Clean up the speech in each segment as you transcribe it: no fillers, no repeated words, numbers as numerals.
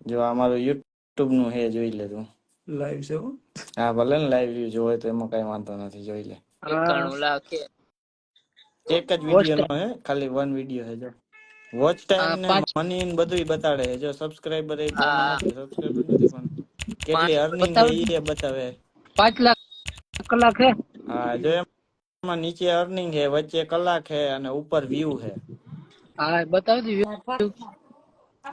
જો અમારું યુટ્યુબ નું હે, જોઈ લે તું. લાઈવ છે હો. હા ભલે ને લાઈવ વ્યૂ જોવે તો એમાં કઈ વાંધો નથી, જોઈ લે. 91 લાખ છે. એક જ વિડીયો નો હે, ખાલી વન વિડીયો હે. જો વોચ ટાઈમ ને મની ને બધું બતાડે છે. જો સબસ્ક્રાઇબર તો આમાં નથી, સબસ્ક્રાઇબર નથી, પણ કેટલી અર્નિંગ છે એ બતાવે. 5 લાખ કલાક હે. હા જો એમાં નીચે અર્નિંગ હે, વચ્ચે કલાક હે અને ઉપર વ્યૂ હે. હા બતાવી દી.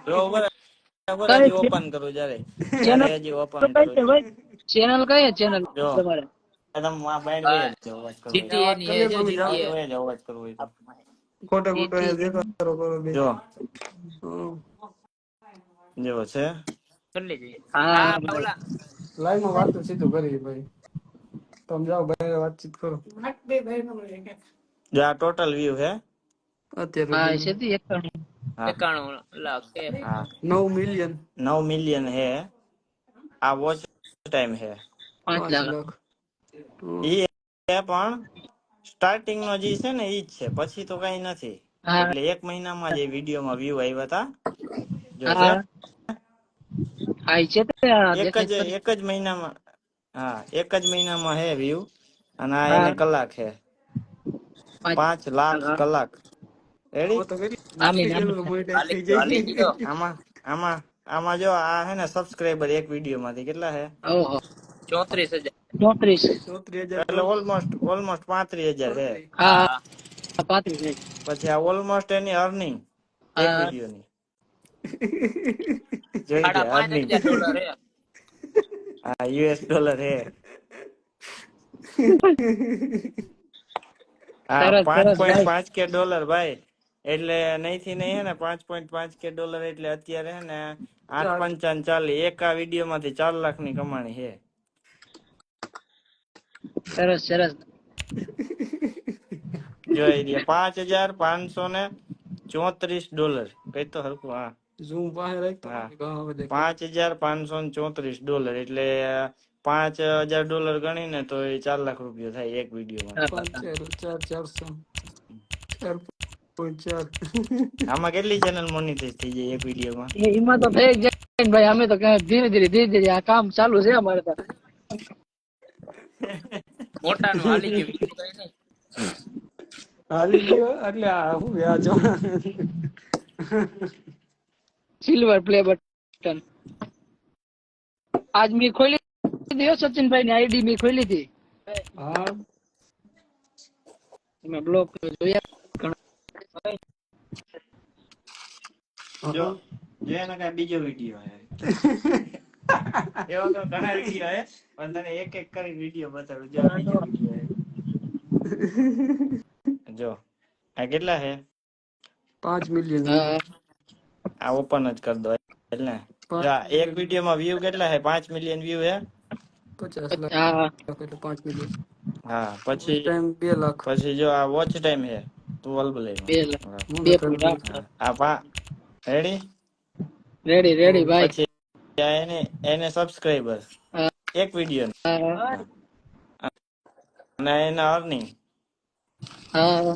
જો બરાબર કઈ હજી ઓપન કરું, જ્યારે ચેનલ હજી ઓપન કઈ કરું. છે ભાઈ? ચેનલ કઈ ચેનલ જો તમારે? તમે આ બાઈન વહી જ જાઓ, અવાજ કરવો હોય તો. જીટીએ ની હે, જો જીટીએ. વહી જાઓ, અવાજ કરવો હોય તો. ખોટા ખોટા અહીંયા દેખાડો કરો બે. જો હમ. જેવો છે. કરી લેજે. હા ઓલા લાઈવ માં વાત સીધું કરી ભાઈ. તમે જાઓ ભાઈ, વાતચીત કરો. જો આ ટોટલ વ્યૂ હે અત્યારે હા ભાઈ છે તી 91 લાખ છે. 9 મિલિયન 9 મિલિયન હે. આ વોચ ટાઈમ હે 5 5 લાખ. લાખ. ઈ પણ સ્ટાર્ટિંગ નો જે છે ને ઈ જ છે, પછી તો કઈ નથી. હા એટલે એક મહિનામાં જે વિડીયોમાં વ્યૂ આવ્યા હતા, જો છે હા હા છે તે દેખાય એક જ મહિનામાં. હા એક જ મહિનામાં હે વ્યૂ. અને આ એને હા કલાક હે 5 લાખ કલાક. રેડી? આમાં તો આમી કેટલી નામી ચેનલ મોનેટાઈઝ હાલી થઈ ગયો હાલી જાય. ગયો. આમાં આમાં આમાં જો આ હે ને સબસ્ક્રાઇબર એક વિડીયો માંથી કેટલા હે? ઓહો 34,000. 34. 34,000 એટલે ઓલમોસ્ટ 35,000 હે. 35. હા 35. પછી આ ઓલમોસ્ટ એની અર્નિંગ એક હા વિડીયોની. જોઈ કે અર્નિંગ. $5,500 હે. હા US$ હે. હા સરસ સરસ ભાઈ. $5.5 ભાઈ. એટલે નહીં થી નહીં હે ને $5.5 એટલે અત્યારે હે ને 8 ચાલ. પંચાન 40. એક આ વિડીયો માંથી 4 લાખ ની કમાણી હે. સરસ સરસ. જોઈ લે $5,534. કઈ તો હરખું. હા ઝૂમ પાસે રાખતો હા હવે દેખાય. $5,534 એટલે $5,000 ગણીને તો એ 4 લાખ રૂપિયા થાય એક વિડીયો માંથી. 4 આમાં કેટલી ચેનલ મોનેટાઈઝ થઈ જાય એક વિડીયોમાં? એમાં તો થઈ જાય ને ભાઈ. અમે તો ધીરે ધીરે આ કામ ચાલુ છે અમારે તો. મોટા નું હાલી ગયું બીજું કઈ નહીં. હાલી ગયો એટલે આ હું વ્યાજો. Silver play button. આજ મેં ખોલી દીધી સચિનભાઈ ની આઈડી મેં ખોલી હતી. હા મેં બ્લોક જોયા. જો જો એનો કઈ બીજો વિડીયો હે. એવો તો ઘણા વિડીયો હે, પણ તને એક એક કરી વિડીયો બતાડું. જો આ બીજો વિડીયો હે. જો આ કેટલા હે? 5 મિલિયન હા આ ઓપન જ કરી દો એટલે. જો 5 આ એક મિલિયન વિડીયોમાં વ્યૂ કેટલા હે? 5 મિલિયન વ્યૂ હે. 50 લાખ હા એટલે 5 મિલિયન. હા વોચ પછી ટાઈમ 2 લાખ. જો આ વોચ ટાઈમ હે. તું અલ્બ લઈ લો. 2 લાખ. હા હું 2.8 દેખાડું. લાખ. રેડી? રેડી રેડી ભાઈ. પછી એને સબસ્ક્રાઇબર એક વિડીયો હા અને એના અર્નિંગ. હા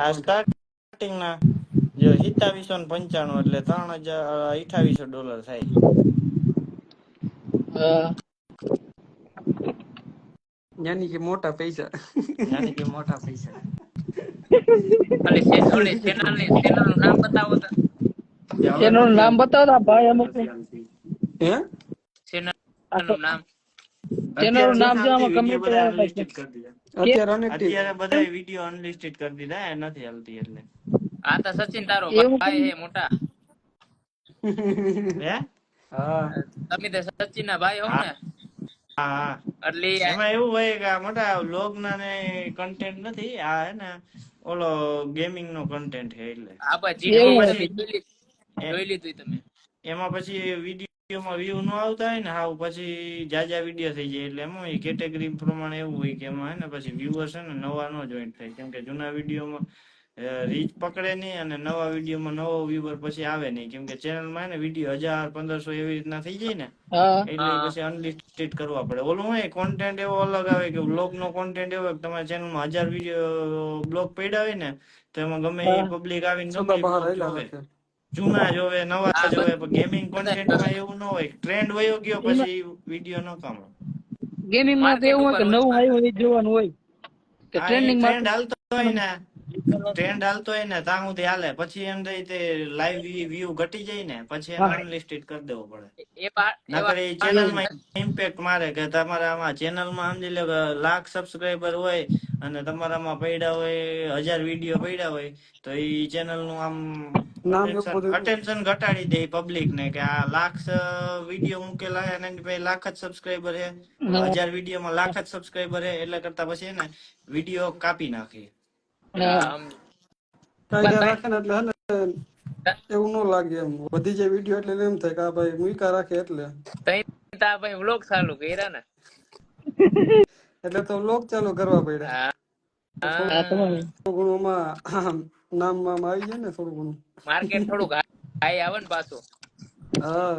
આ 2 સ્ટાર્ટિંગ ના જો 2795 એટલે $3,2800 થાય. હા યાની કે મોટા પૈસા. યાની કે મોટા પૈસા. ઓલી ચેનલ નું નામ બતાવો તો. જે હવે ચેનલ નું નથી નામ હાલતી. બતાવો ભાઈ અમુક. નથી હાલતી. હે ચેનલ નું નામ. ચેનલ અત્યારે નું નામ નથી જો હાલતી. આમાં વિડીયો કમેન્ટ બધા આવે. અનલિસ્ટેડ કરી દીધા. અત્યારે અનેક્ટિવ. અત્યારે બધા વિડીયો અનલિસ્ટેડ કરી દીધા. એ નથી હાલતી એટલે. આ તો સચિન તારો ભાઈ હે મોટા. હે? હા તમે તો સચિન ના ભાઈ હો હા ને. હા. એટલે એમાં એવું હોય કે આ મોટા વ્લોગ ના ને કન્ટેન્ટ નથી. આ હે ને ઓલો ગેમિંગ નો કન્ટેન્ટ છે એટલે. આ બા એમાં જીટીએ પછી તમે જોઈ લીધું તમે. એમાં પછી વિડીયોમાં વ્યૂ ન આવતા હોય ને હાવ, પછી જાજા વિડીયો થઈ જાય. એટલે એમાં કેટેગરી પ્રમાણે એવું હોય કે એમાં હે ને પછી વ્યુઅર્સ છે ને નવા ન જોઈન્ટ થાય. કેમ કે જૂના વિડીયોમાં રીચ પકડે નહીં અને નવા વિડીયોમાં નવો વ્યુઅર પછી આવે નહીં. કેમ કે ચેનલમાં ને વિડીયો 1000-1500 એવી રીતના થઈ જાય ને. હા એટલે પછી અનલિસ્ટેડ કરવા પડે. ઓલું હોય કોન્ટેન્ટ એવો અલગ આવે કે વ્લોગ નો કોન્ટેન્ટ એવો તમારા ચેનલમાં 1000 વિડીયો બ્લોગ પડ્યા હોય ને, તો એમાં ગમે એ હા પબ્લિક આવીને ગમે સદા એ બહાર બ્લોગ આવેલા જોવે. રાખે. જૂના જોવે નવા હા જોવે, પણ ગેમિંગ બધા કોન્ટેન્ટમાં એવું ન હોય. ટ્રેન્ડ વયો ગયો પછી વિડીયો ન કામ. ગેમિંગ માં તો માર્કેટ એવું હોય ઉપર કે હોય નવું પાછા. આવ્યું એ જ જોવાનું હોય કે હા, એ ટ્રેન્ડિંગ માં ટ્રેન્ડ હાલતો હોય ને, ટ્રેન્ડ હાલતો હોય ને ત્યાં સુધી હાલે, પછી એમ થઈ તે લાઈવ વ્યૂ ઘટી જાય ને પછી એને હા અનલિસ્ટેડ કરી દેવો પડે. એવા નકર એ ચેનલમાં ઇમ્પેક્ટ મારે કે તમારામાં ચેનલમાં સમજી લો કે 1,00,000 સબસ્ક્રાઈબર હોય અને તમારામાં પડ્યા હોય 1,000 વિડીયો પડ્યા હોય, તો એ ચેનલ નું આમ નામ એવું અટેન્શન બધું અટેન્શન ઘટાડી દે પબ્લિક ને, કે આ 1,00,000 વિડીયો મૂકેલા હે અને એની પાસે 1,00,000 જ સબસ્ક્રાઈબર હે, હા 1,000 વિડીયોમાં 1,00,000 જ સબસ્ક્રાઈબર હે, એટલે કરતા પછી એને વિડીયો કાપી નાખી. હા કાયદા રાખે ને એટલે હે ને એવું ન લાગે, એમ વધી જાય વિડીયો એટલે એમ થાય કે આ ભાઈ મૂકા રાખે એટલે ભાઈ વ્લોગ ચાલુ કર્યા ને. એટલે તો લોક ચાલુ કરવા પડ્યા. હા તો થોડું હા તમારે ઘણું આમાં નામમાં આવી જાય ને થોડું ઘણું. માર્કેટ થોડુંક હાઈ આવે ને પાછું. હા,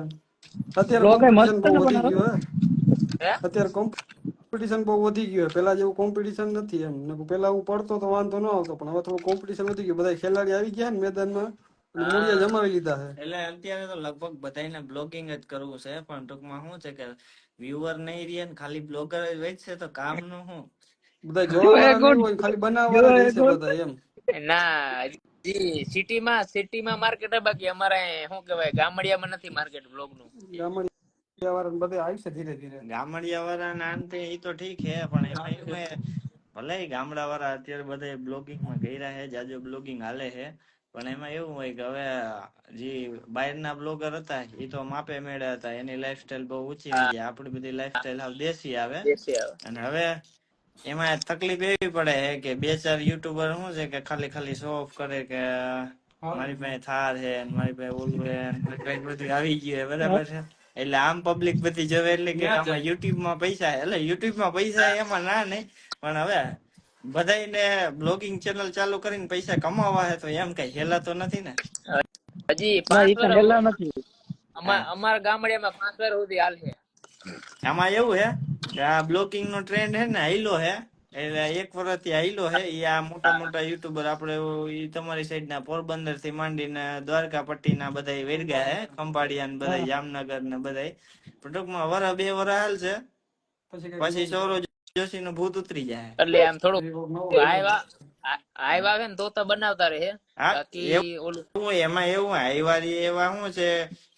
અત્યારે બ્લોગ મસ્ત કોમ્પિટિશન બહુ ને વધી બનાવે ગયું હે હે. અત્યારે કોમ્પિટિશન બહુ વધી ગયું. પેલા જેવું કોમ્પિટિશન નથી એમ. પેલા હું પડતો તો વાંધો ન આવતો, પણ હવે થોડું કોમ્પિટિશન વધી ગયું. બધા ખેલાડી આવી ગયા ને મેદાનમાં અને મૂળિયા હા જમાવી લીધા છે. એટલે અત્યારે તો લગભગ બધાને બ્લોગિંગ જ કરવું છે, પણ ટૂંકમાં શું છે કે વ્યુઅર નહીં રહે ને ખાલી બ્લોગર જ વધશે તો કામ નું શું. બધા યુ જોવા એ વાળા નહીં ગુડ હોય, ખાલી બનાવવા યુ વાળા એ જ હશે ગુડ બધા એમ. ના સિટીમાં માર્કેટ હે, બાકી અમારે શું કહેવાય ગામડિયામાં નથી માર્કેટ બ્લોગ નું. ગામડિયા વાળા બધા આવશે ધીરે ધીરે. ગામડિયા વાળા ના અંતે એ તો ઠીક હે, પણ એમાં એવું હે, ભલે ગામડા વાળા અત્યારે બધા બ્લોગિંગ માં ગયરા હે, જાજો બ્લોગિંગ હાલે હે, પણ એમાં એવું હોય કે હવે જે બહારના બ્લોગર હતા એ તો માપે મેળે હતા, એની લાઈફસ્ટાઈલ બહુ ઊંચી હા નીચી, આપડી બધી લાઈફસ્ટાઈલ હાવ દેશી આવે. દેશી આવે. અને હવે એમાં તકલીફ એવી પડે કે 2-4 યુટ્યુબર શું છે કે ખાલી ખાલી શો ઓફ કરે કે મારી પાસે થાર હે, મારી પાસે ઓલું હે, કઈક બધું આવી ગયું હે, બરાબર છે. એટલે આમ પબ્લિક બધી જોવે એટલે કે આમાં યુટ્યુબમાં પૈસા, એટલે યુટ્યુબમાં પૈસા એમાં ના નહીં, પણ હવે બધાને બ્લોગિંગ ચેનલ ચાલુ કરીને પૈસા કમાવા હે તો એમ કઈ હેલા તો નથી ને. હજી ના 5 એ કઈ હેલા વર્ષ નથી. હા, અમારા ગામડિયામાં 5 વર્ષ સુધી હાલ છે. આમાં એવું હે કે આ બ્લોગિંગ નો ટ્રેન્ડ હે ને હાઈલો હે, એટલે 1 વર્ષથી હાઈલો હે. એ આ મોટા મોટા યુટ્યુબર આપડે ઈ તમારી સાઈડ ના પોરબંદર થી માંડીને દ્વારકા પટ્ટી ના બધા વેરગા હે, ખંભાળિયા ને બધા હા જામનગર ને બધા, ટૂંકમાં 1-2 વર્ષ હાલ છે, પછી સૌરવ જોશી નું ભૂત ઉતરી જાય. એટલે આમ થોડુંક હાઈવા આવે ને તો બનાવતા રહે, હા, બાકી ઓલું એવું હોય, એમાં એવું હોય, આઈવારી એવા શું છે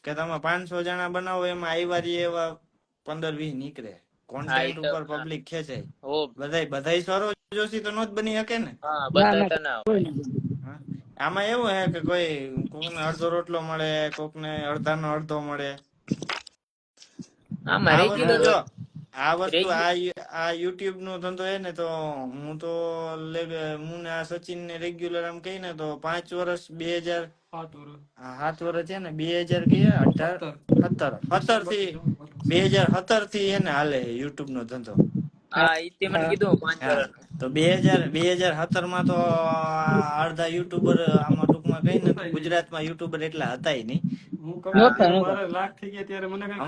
કે તમે 500 જણા બનાવો એમાં આઈવારી એવા 15-20 નીકળે. હા એ કોન્ટેન્ટ તો ઉપર પબ્લિક ખેંચાય. હો બધાય સૌરવ જોશી તો નો જ બની શકે ને. હા ના બધા ના તો ના કોઈ હોય. નહીં. હા. આમાં એવું હે કે કોકને અડધો રોટલો મળે, કોકને અડધાનો અડધો મળે. આમાં આ વસ્તુ રેગ્યુલર જો આ વસ્તુ રેગ્યુ આ યુટ્યુબ નો ધંધો હે ને, તો હું તો હું ને આ સચિન ને રેગ્યુલર આમ કહી ને તો 5 વર્ષ 7 વર્ષ છે ને, 2000 કયા 17 થી 2017 થી એને હાલે યુટ્યુબ નો ધંધો. હા ઈ તે મને કીધું 5 હા, વર્ષ. તો 2017 માં તો અડધા યુટ્યુબર આમાં ટૂંકમાં કઈ ને તો ગુજરાતમાં યુટ્યુબર એટલા હતાય નહીં. હું કહું હા, નહોતા નહોતા. મારે લાખ થઈ ગયા ત્યારે મને કઈ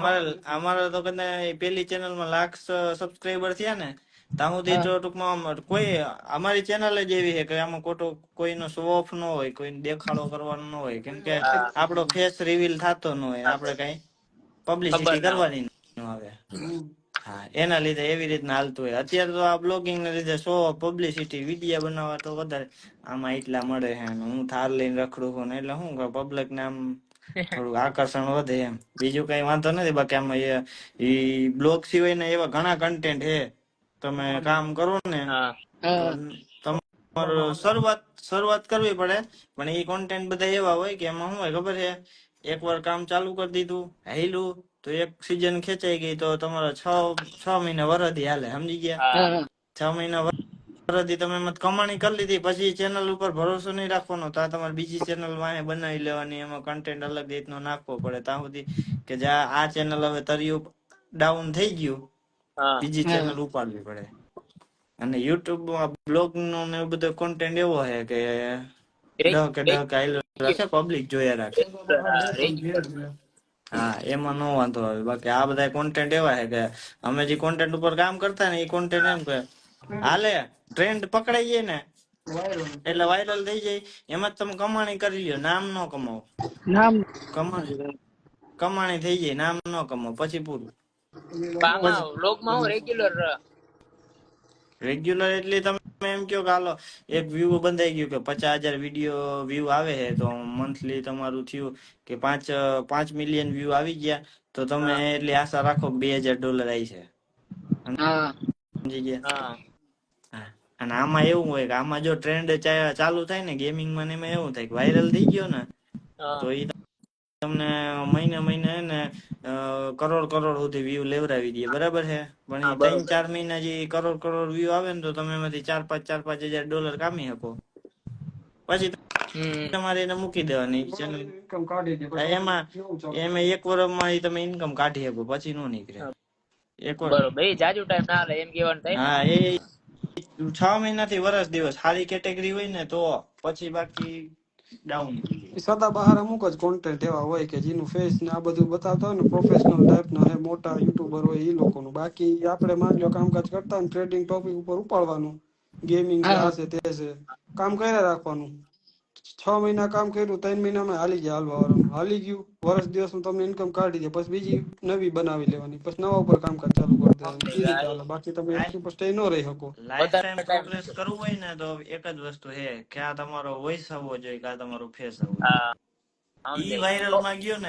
અમારા તો કદાચ પેલી ચેનલમાં 1,00,000 સબસ્ક્રાઈબર થયા ને ત્યાં સુધી હા તો ટૂંકમાં કોઈ અમારી ચેનલ જ એવી છે કે આમાં ખોટો કોઈનો શો ઓફ ન હોય, કોઈને દેખાડો કરવાનો ન હોય, કેમ કે હા આપણો ફેસ રિવીલ થતો ન હોય, આપણે કઈ ખબર પબ્લિસિટી ના હોય. કરવાની ન આવે. હા, એના લીધે એવી રીતના હાલતું હોય. અત્યારે તો આ બ્લોગિંગ ના લીધે શો પબ્લિસિટી વિડીયો બનાવવા તો વધારે આમાં એટલા મળે છે, હું થાર લઈને રખડું છું ને, એટલે શું પબ્લિક ને આમ થોડું આકર્ષણ વધે એમ, બીજું કઈ વાંધો નથી. બાકી આમાં બ્લોગ સિવાય ના એવા ઘણા કન્ટેન્ટ છે, તમે કામ કરો ને હા તો હા તમારું શરૂઆત કરવી પડે, પણ એ કોન્ટેન્ટ બધા એવા હોય કે એમાં શું હોય ખબર છે, એકવાર કામ ચાલુ કરી દીધું હાઈલું તો એક સીઝન ખેંચાઈ ગઈ તો તમારા 6 મહિના વરદી હાલે, સમજી ગયા. હા હા 6 મહિના વરદી તમે એમાં કમાણી કરી લીધી, પછી ચેનલ ઉપર ભરોસો નહીં રાખવાનો, તો તમારે બીજી ચેનલ વાંહે બનાવી લેવાની, એમાં કન્ટેન્ટ અલગ રીતનો નાખવો પડે, ત્યાં સુધી કે જ્યાં આ ચેનલ હવે તરિયું ડાઉન થઈ ગયું, હા બીજી હા ચેનલ ઉપાડવી પડે. અને યુટ્યુબમાં બ્લોગ નો ને એવું બધો કોન્ટેન્ટ એવો છે કે ડહકે આયલો રાખે, પબ્લિક જોયા રાખે. હા, એમાં નો વાંધો આવે. બાકી આ બધા કોન્ટેન્ટ એવા છે કે અમે જે કોન્ટેન્ટ ઉપર કામ કરતા ને એ કોન્ટેન્ટ એમ કે હાલે ટ્રેન્ડ પકડાઈ જાય ને એટલે વાયરલ થઈ જાય. એમાં જ તમે કમાણી કરી લ્યો, નામ ન કમાવો. નામ કમાણી થઈ જાય, નામ ન કમાવો, પછી પૂરું. આમાં વ્લોગમાં હું રેગ્યુલર રેગ્યુલર એટલે તમે એમ કહો કે હાલો એક વ્યૂ બંધાઈ ગયું કે 50,000 વિડીયો વ્યૂ આવે છે, તો મંથલી તમારું થયું કે 5 મિલિયન વ્યૂ આવી ગયા, તો તમે એટલી આશા રાખો કે $2,000 આવી છે. હા સમજી ગયા? હા હા. અને આમાં એવું હોય કે આમાં જો ટ્રેન્ડ ચાલુ થાય ને ગેમિંગમાં ને એમાં એવું થાય કે વાયરલ થઈ ગયો ને, હા તો એ તમને મહિને મહિને હે ને કરોડ સુધી વ્યૂ લેવડાવી દે, બરાબર છે. પણ હા એ બરોબર 3-4 મહિના જે કરોડ વ્યૂ આવે ને, તો તમે એમાંથી 4-5 હજાર કામી શકો. પછી હમ તમારે એને મૂકી દેવાની ચેનલ. ઇન્કમ કાઢી દે પછી એમાં નવું ચાલુ. એમાં 1 વર્ષમાં ઈ તમે ઇન્કમ કાઢી શકો, પછી નો નીકળે. એક વાર બરોબર એ જાજુ ટાઈમ ના લે એમ કેવાનું થાય ને. હા, એ 6 મહિનાથી વર્ષ દિવસ સારી કેટેગરી હોય ને તો, પછી બાકી ડાઉન થઈ જાય. સદા બહાર અમુક જ કોન્ટેન્ટ એવા હોય કે જેનું ફેસ ને આ બધું બતાવતા હોય ને, પ્રોફેશનલ ટાઈપ ના હે, મોટા યુટ્યુબર હોય એ લોકોનું. બાકી આપણે માની લો કામકાજ કરતા હોય ને, ટ્રેડિંગ ટોપિક ઉપર ઉપાડવાનું, ગેમિંગ છે, હા આ છે તે છે, કામ કર્યા રાખવાનું. 6 મહિના કામ કર્યું, 3 મહિનામાં હાલી ગયા, હાલવા વાળાનું હાલી ગયું, વર્ષ દિવસનું તમને ઇન્કમ કાઢી દે, પછી બીજી નવી બનાવી લેવાની, પછી નવા ઉપર કામકાજ ચાલુ કરી દેવાનું. એ રીતે હાલે. બાકી તમે એક ઉપર સ્ટે ન રહી શકો. લાઈફ ટાઈમ વધારે ટાઈમ પ્રોગ્રેસ કરવું હોય ને, તો એક જ વસ્તુ છે કે આ તમારો વોઇસ આવવો જોઈએ, કે આ તમારો ફેસ આવવો જોઈએ. હા ઈ સમજાય વાયરલ ગયું. માં ગયો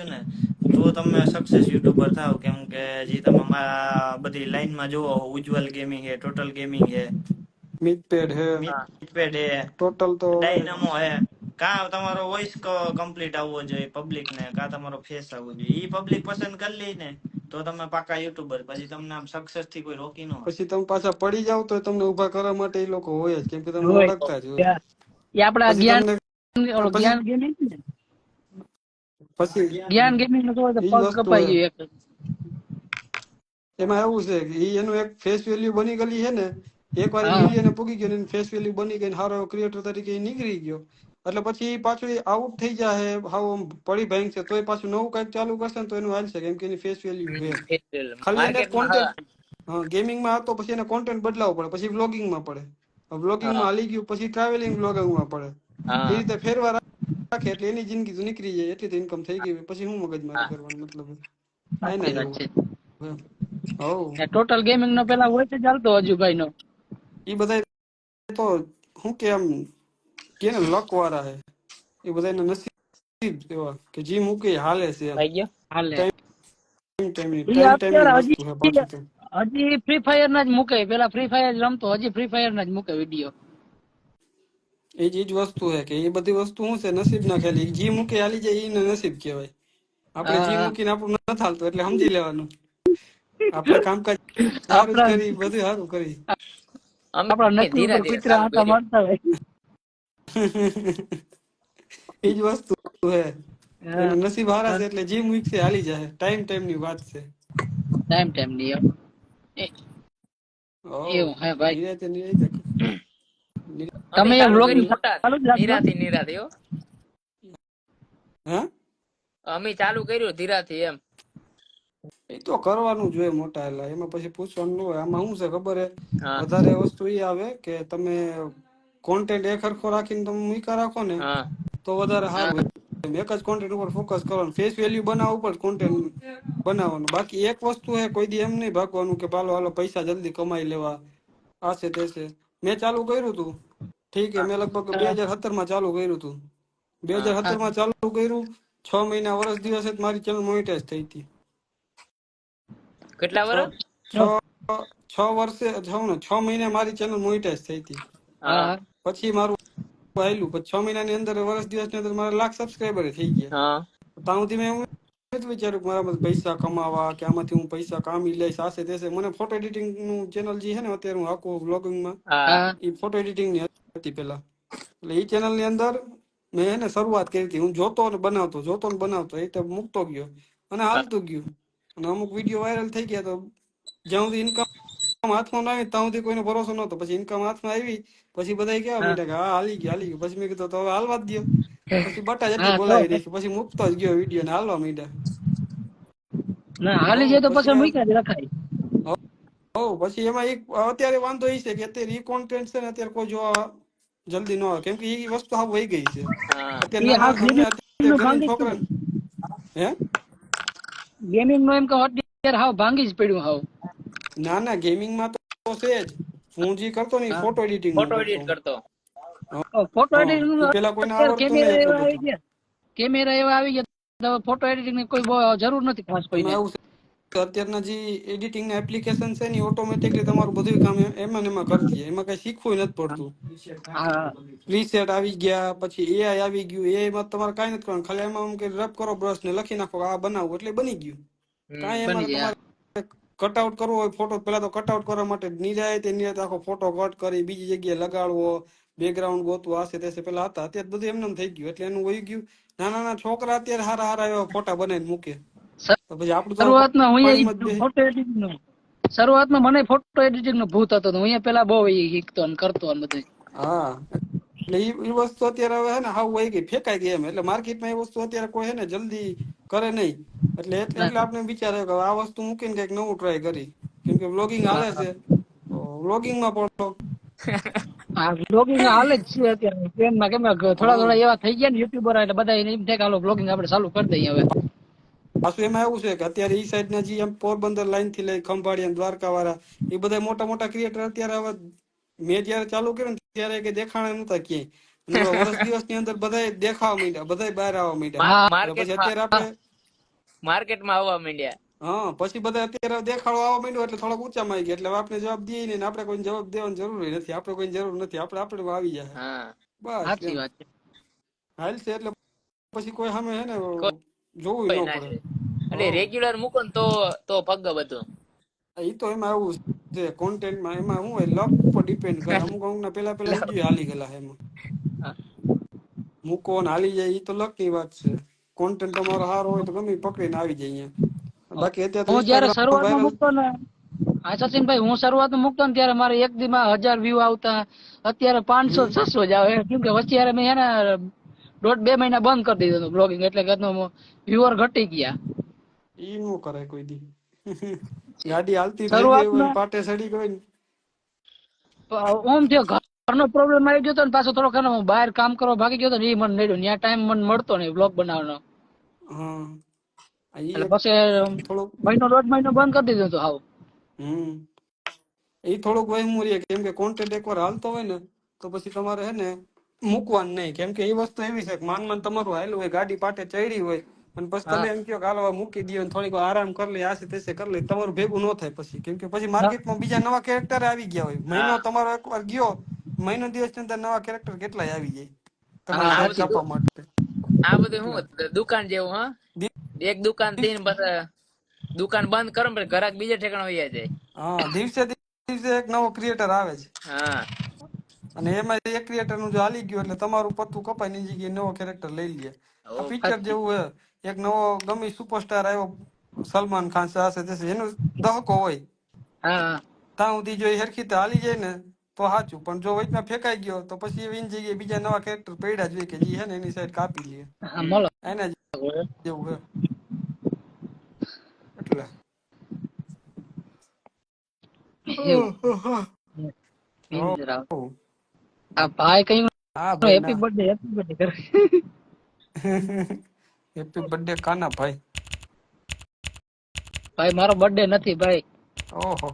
ને, તો તમે સક્સેસ યુટ્યુબર થાવ. કેમ કે જે તમે બધી લાઈનમાં જોવો, ઉજ્જવલ ગેમિંગ હે, ટોટલ ગેમિંગ હે, મિડપેડ હે, હા મિડપેડ હે, ટોટલ તો ડાયનામો હે. કા તમારો વોઇસ કમ્પ્લીટ આવવો જોઈએ પબ્લિક ને, કા તમારો ફેસ આવવો જોઈએ. ઈ પબ્લિક પસંદ કરી લે ને, તો તમે પાકા યુટ્યુબર. પછી તમને આમ સક્સેસ થી કોઈ રોકી ન શકે. પછી તમે પાછા પડી જાવ તો તમને ઉભા કરવા માટે એ લોકો હોય જ, કેમ કે તમને હોય ઓળખતા જ હોય. એ આપડા પછી જ્ઞાન તમને પછી જ્ઞાન ગેમિંગ ને, પછી જ્ઞાન ગેમિંગ નો તો એ જ પગ વસ્તુ કપાઈ હે. ગયો એક. એમાં એવું છે કે ઈ એનું એક ફેસ વેલ્યુ બની ગયેલી છે ને, એક વાર હા મિલિયન પૂગી ગયો ને, ફેસ વેલ્યુ બની ગઈ, સારો ક્રિએટર તરીકે ઈ નીકળી ગયો. એટલે પછી પાછું આઉટ થઈ જાય, હાવ પડી ભાંગ છે, તોય પાછું નવું કઈક ચાલુ કરશે ને તો એનું હાલશે, કેમ કે એની ફેસ વેલ્યુ છે. ખાલી એને માર્કેટમાં હા કોન્ટેન્ટ ગેમિંગમાં હતો, પછી એને કોન્ટેન્ટ બદલાવવો પડે, પછી વ્લોગિંગમાં પડે, વ્લોગિંગમાં હા હાલી ગયું, પછી ટ્રાવેલિંગ વ્લોગિંગમાં પડે. એ હા રીતે ફેરવા રાખે એટલે એની જિંદગી તો નીકળી જાય, એટલી તો ઇન્કમ થઈ ગઈ, પછી હું મગજમારી હા કરવાનું મતલબ સાચી એના વાત જેવું. છે. હવ ટોટલ ગેમિંગ નો પેલા હોય છે ચાલતો અજુભાઈ નો. એ બધા તો શું કે આમ કે ને લક વાળા હે, એ બધા નસીબ એવા કે જે મૂકે હાલે છે એમ. ભાઈ ગયો હાલે ઈ ટાઈમ ની અત્યારે વસ્તુ છે પાછું તો. હજી ફ્રી ફાયર ના જ મૂકે, પેલા ફ્રી ફાયર રમતો, હજી ફ્રી ફાયર ના જ મૂકે વિડીયો. એ જ વસ્તુ છે કે એ બધી વસ્તુ શું છે, નસીબ ના ખેલી. જી મૂકે હાલી જાય એને નસીબ કહેવાય. આપણે હા જી હા મૂકીને આપણું ન હાલતું એટલે સમજી લેવાનું. આપણે કામકાજ સારું જ આપડા કરી, બધું સારું કરી. અમે આપડા નસીબ ધીરે ઉપર ધીરે કુતરા ચાલુ આટા કર્યું. મારતા હોય. એજ વસ્તુ હે. હા એનું નસીબ હારા છે એટલે જી મૂકશે હાલી જાય. ટાઈમ ની વાત છે. ટાઈમ ની એવું હે ભાઈ. નિરાતે અમે તમે એ ચાલુ વ્લોગિંગ કર્યું મોટા ચાલુ જ રાખજો. નિરાથી હો. હા અમે ચાલુ કર્યું ધીરાથી એમ. એ તો કરવાનું જોઈએ મોટા એલા, એમાં પછી પૂછવાનું ન હોય. આમાં શું છે ખબર હે, હા વધારે વસ્તુ એ આવે કે તમે કોન્ટેન્ટ એક હરખો રાખીને તમે મૂકા રાખો ને, હા તો વધારે હા સારું. એક જ કોન્ટેન્ટ ઉપર ફોકસ કરવાનું, ફેસ વેલ્યુ બનાવવા ઉપર કોન્ટેન્ટ બનાવવાનું. બાકી એક વસ્તુ હે, કોઈ દી એમ નહીં ભાગવાનું કે હાલો પૈસા જલ્દી કમાઈ લેવા, આ છે તે છે. મેં ચાલુ કર્યું તું, ઠીક હે, મેં લગભગ હા 2017 માં ચાલુ કર્યું હતું. હા 2017 માં ચાલુ કર્યું, 6 મહિના વર્ષ દિવસે જ મારી ચેનલ મોનેટાઈઝ થઈ હતી. કેટલા છ વર્ષ? છ છ વર્ષે ને 6 મહિને મારી ચેનલ મોનેટાઈઝ થઈ હતી. હા પછી મારું આયલું, પછી 6 મહિનાની અંદર, વર્ષ દિવસની અંદર મારા 1,00,000 સબસ્ક્રાઈબર થઈ ગયા. હા ત્યાં સુધી મેં એવું વિચાર્યું કે મારામાં પૈસા કમાવા, કે આમાંથી હું પૈસા કામી લઈશ, આ છે તે છે. મને ફોટો એડિટિંગ નું ચેનલ જે છે ને અત્યારે હું આખું વ્લોગિંગમાં, હા હા એ ફોટો એડિટિંગ ની હતી પેલા. એટલે એ ચેનલ ની અંદર મેં એને શરૂઆત કરી હતી. હું જોતો ને બનાવતો, એ તો મૂકતો ગયો અને હાલતું ગયું. અને અમુક વિડીયો વાયરલ થઈ ગયા, તો જ્યાં સુધી ઇન્કમ હાથમાં ના આવી ત્યાં સુધી કોઈનો ભરોસો નહોતો. પછી ઇન્કમ હાથમાં આવી, પછી બધા કેવા હા માંડ્યા કે હા હાલી ગયું. પછી મેં કીધું તો હવે હાલવા જ દો. પછી બટા જેટલી હા તો બોલાવી રાખી, પછી મૂકતો જ ગયો વિડીયો ને હાલવા માંડ્યા. ના હાલી હવ જાય તો પછી પછી મૂક્યા જ રખાય. પછી એમાં એક અત્યારે વાંધો એ છે કે અત્યારે ઈ કોન્ટેન્ટ છે ને અત્યારે કોઈ જોવા જલ્દી ન આવે, કેમ કે એ વસ્તુ હાવ વહી ગઈ છે હા અત્યારે. એ નાના હાફ અમને ગેમિંગ અત્યારે નું ઘરે ભાંગી જ છોકરા પડ્યું, હે ગેમિંગ નું એમ કહો અત્યારે હાવ ભાંગી જ પડ્યું હાવ. ના ગેમિંગમાં તો છે જ. હું જે કરતો ને હા, ફોટો એડિટિંગ નું ફોટો કરતો. એડિટ કરતો. ફોટો હા એડિટિંગ એ પેલા કોઈને અત્યારે આવડતું નહીં એટલું બધું. કેમેરા એવા આવી ગયા, ફોટો એડિટિંગ ની કોઈ જરૂર નથી ખાસ કોઈને. એમાં એવું છે અત્યારના જે એડિટિંગ ના એપ્લિકેશન છે ને ઓટોમેટિકલી તમારું બધું કામ એમાં ને એમાં કરી દે, એમાં કઈ શીખવું નથી પડતું. હા પ્રીસેટ આવી ગયા, પછી એઆઈ આવી ગયું. એઆઈ માં તમારે કાંઈ નથી કરવાનું, ખાલી એમાં રબ કરો બ્રશ ને લખી નાખો આ બનાવો એટલે બની ગયું. કાંઈ બની એમાં ગયા. તમારે કટઆઉટ કરવો હોય ફોટો, પેલા તો કટઆઉટ કરવા માટે નિરાયતે આખો ફોટો કટ કરી બીજી જગ્યાએ લગાડવો, બેકગ્રાઉન્ડ ગોતવું, આશે તેશે પેલા હતા. અત્યારે બધું એમને થઈ ગયું એટલે એનું વહી ગયું. નાના છોકરા અત્યારે હારા હારા એવા ફોટા બનાવીને મૂકે, તો પછી આપણું તો શરૂઆતમાં પાણીમાં જ બે. ફોટો એડિટિંગ નું, શરૂઆતમાં મને ફોટો એડિટિંગ નો ભૂત હતો, હું પેલા બહુ શીખતો ને કરતો ને બધું. હા એટલે એ વસ્તુ અત્યારે હવે હે ને હાવ વહી ગઈ, ફેંકાઈ ગઈ એમ. એટલે માર્કેટમાં એ વસ્તુ અત્યારે કોઈ હે ને જલ્દી કરે નહીં. એટલે આપણે વિચારે કે આ વસ્તુ મૂકીને કંઈક નવું ટ્રાય કરી, કેમ કે વ્લોગિંગ હાલે છે તો વ્લોગિંગમાં પડો. હા બ્લોગિંગ હાલે જ છે અત્યારે ટ્રેન્ડમાં, કેમ કે થોડા હા એવા થઈ ગયા ને યુટ્યુબર, એટલે બધા એમ થાય કે હાલો બ્લોગિંગ આપણે ચાલુ કરી દઈએ હવે. પાછું એમાં એવું છે કે અત્યારે ઈ સાઈડ ના જે એમ પોરબંદર લાઈન થી લઈ ખંભાળિયા દ્વારકા વાળા એ બધા મોટા મોટા ક્રિએટર અત્યારે હવે, મેં જયારે ચાલુ કર્યું ને ત્યારે કે દેખાણા નતા ક્યાંય, અને હવે વર્ષ દિવસ ની અંદર બધા દેખાવા માંડ્યા, બધા બહાર આવવા માંડ્યા. હા એટલે પછી માર્કેટમાં અત્યારે આપણે માર્કેટમાં આવવા માંડ્યા. હા પછી બધા અત્યારે દેખાડો આવવા માંડ્યો એટલે થોડાક ઊંચામાં આવી ગયા. એટલે આપણે જવાબ દઈએ નહીં ને આપણે કોઈ જવાબ દેવાની જરૂર નથી. આપણે કોઈ જરૂર નથી, આપણે આવી જાય હા બસ સાચી એમ વાત છે. હાલ છે. એટલે પછી કોઈ સામે હે ને જોવું કોઈ ન ના પડે. જોઈએ, એટલે હવ રેગ્યુલર મૂકો ને તો પગ બધું. એ તો એમાં એવું છે કોન્ટેન્ટમાં, એમાં શું હોય લક ઉપર ડિપેન્ડ કરે. અમુક અમુક ના પેલા વિડીયો હાલી ગયેલા એમાં મૂકો ને હાલી જાય, એ તો લક ની વાત છે. કોન્ટેન્ટ તમારો સારો હોય તો ગમે પકડીને આવી જાય અહીંયા. બાકી અત્યારે તો હું જયારે ઇન્સ્ટાગ્રામ શરૂઆતમાં વાયરલ. મૂકતો ને, હા સચિનભાઈ, હું શરૂઆતમાં મૂકતો ને ત્યારે મારે એક દી માં 1000 વ્યૂ આવતા, અત્યારે 500 600 જ આવે. કેમ કે અત્યારે મેં એને 1.5 2 મહિના બંધ કરી દીધું હતું બ્લોગિંગ, એટલે કે વ્યુઅર ઘટી ગયા. ઈ નો કરાય કોઈ દી. ગાડી હાલતી રહી ગઈ હોય ને શરૂઆતમાં પાટે સડી ગઈ ને. ઓમ થયો ઘરનો પ્રોબ્લેમ આવી ગયો હતો ને, પાછો થોડોક હું બહાર કામ કરવા ભાગી ગયો હતો ને, એ મને નડ્યો. ત્યાં ટાઈમ મને મળતો નહીં બ્લોગ બનાવવાનો, હા ઈ એટલે એક પછી થોડુંક મહિનો 1.5 મહિનો બંધ કરી દીધું હતું હાવ. એ થોડુંક વહેમું રહે, કેમ કે કોન્ટેન્ટ એકવાર હાલતો હોય ને તો પછી તમારે હે ને મૂકવાનું નહીં. કેમ કે એ વસ્તુ એવી છે કે માન તમારું હાલું હોય, ગાડી પાટે ચડી હોય અને પછી હા તમે એમ કહો કે હાલો મૂકી દો ને થોડીક આરામ કરી લે, આસે તેસે કરી લે, તમારું ભેગું ન થાય પછી. કેમ કે પછી હા માર્કેટમાં બીજા નવા કેરેક્ટર આવી ગયા હોય. મહિનો હા તમારો એકવાર ગયો, મહિનો દિવસ ની અંદર નવા કેરેક્ટર કેટલાય આવી જાય હા તમારી આ સાઈડ સાચી બધું કાપવા માટે. આ બધું એટલે શું દુકાન જેવું, હા. એક દુકાન થી ને બસ દુકાન બંધ કરો પછી ઘરાક બીજે ઠેકાણે વયા જાય. હા દિવસે દિવસે એક નવો ક્રિએટર આવે છે. હા અને એમાં એક ક્રિએટર નું જો હાલી ગયું એટલે તમારું પત્તું કપાય, ની જગ્યાએ નવો કેરેક્ટર લઈ લે. આ પિક્ચર સાચી જેવું હે. એક નવો ગમે સુપરસ્ટાર આવ્યો, સલમાન ખાન હશે તે એનું દહકો હોય હા ત્યાં સુધી જો એ હરખી રીતે હાલી જાય ને તો સાચું. પણ જો વચમાં ફેંકાઈ ગયો તો પછી એની જગ્યાએ બીજા નવા કેરેક્ટર પડ્યા જ હોય કે જે હે ને એની સાઈડ કાપી લે. હા હમ મળો એના જેવું હે એટલે. એવું આ ભાઈ કઈ હા ભાઈ હેપી ના. બર્થડે કરે. હેપી બર્થડે કાના ભાઈ. ભાઈ મારો બર્થડે નથી ભાઈ. ઓહો.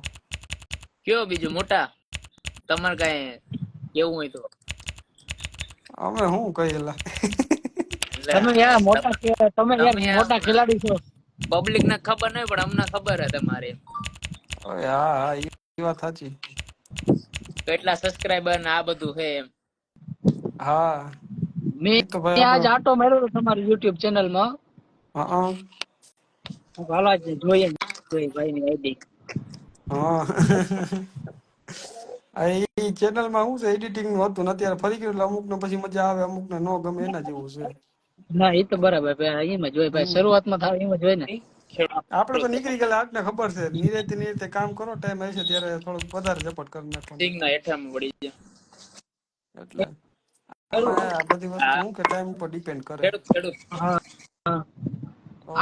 કયો બીજું મોટા, તમારે કઈ કેવું હોય તો. અમે શું કહેલા. તમે યાર મોટા તમે યાર મોટા ખેલાડી છો. પબ્લિક ને ખબર નહીં પણ અમને ખબર હે તમારે. હા હા એ વાત સાચી. કેટલા સબસ્ક્રાઇબર ને આ બધું છે એમ. હા મેં એ તો ભાઈ આજ આપડે આટો માર્યો હતો તમારી યુટ્યુબ ચેનલ માં. હા હાલા જોઈએ ભાઈ ની આઈડી. હા એ ચેનલ માં શું છે એડિટિંગ નું હતું ને અત્યારે ફરી ગયું એટલે અમુક ને પછી મજા આવે, અમુક ને ન ગમે, એના જેવું છે. ના એ તો બરાબર એમ જ હોય ભાઈ, હમ શરૂઆતમાં થાય એમ જ હોય ને. આપડે તો નીકળી ગયેલા આપને ખબર છે. નિરેતે કામ કરો ટાઈમ હશે ત્યારે થોડુંક વધારે ઝપટ કરી નાખવાનું. સિંગ ના હેઠામાં પડી ગયા. એટલે આમાં આ બધી વસ્તુ હું કે ટાઈમ ઉપર ડિપેન્ડ કરે. ખેડૂત ખેડૂત હા હા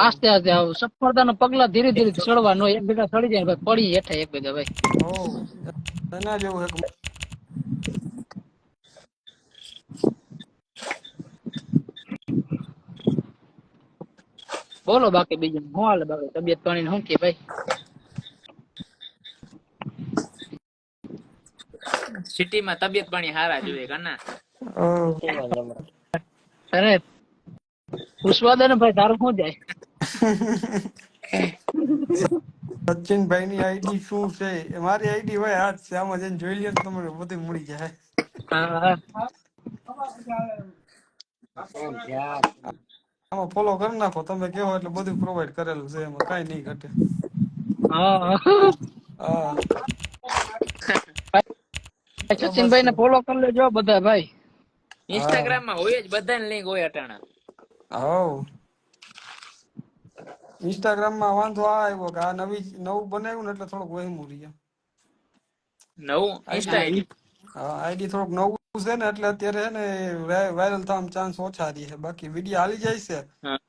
આસ્તે આસ્તે આવ સફળતાના પગલા ધીરે ધીરે ચડવાનો એક બેટા ચડી જાય ભાઈ પડી હેઠે એક બેટા ભાઈ એના જેવું એક બોલો બાકી બીજું શું હાલે બાકી તબિયત પાણી શું કે ભાઈ સિટીમાં તબિયત પાણી હારા જોઈએ કના અરે પુષ્પા દે ને ભાઈ તારું શું જાય સચિનભાઈ ની આઈડી શું છે મારી આઈડી હોય હાથ છે આમાં જઈને જોઈ લ્યો તો તમને બધું મળી જાય હા આમાં ફોલો કરી નાખો તમે કહો એટલે બધું પ્રોવાઈડ કરેલું છે એમાં કઈ નહીં ઘટે હા હા સચિનભાઈ ને ફોલો કરી લેજો બધા ભાઈ ઇન્સ્ટાગ્રામ માં હોય જ બધાને લિંક હોય અટાણા હવ ઇન્સ્ટાગ્રામ માં વાંધો આ આવ્યો કે આ નવું બનાવ્યું ને એટલે થોડુંક વહેમું રહી નવું ઇન્સ્ટા આઈડી હા આઈડી થોડુંક નવું છે ને એટલે અત્યારે છે ને વાયરલ થવામાં ચાન્સ ઓછા રહી છે બાકી વિડીયો હાલી જાય છે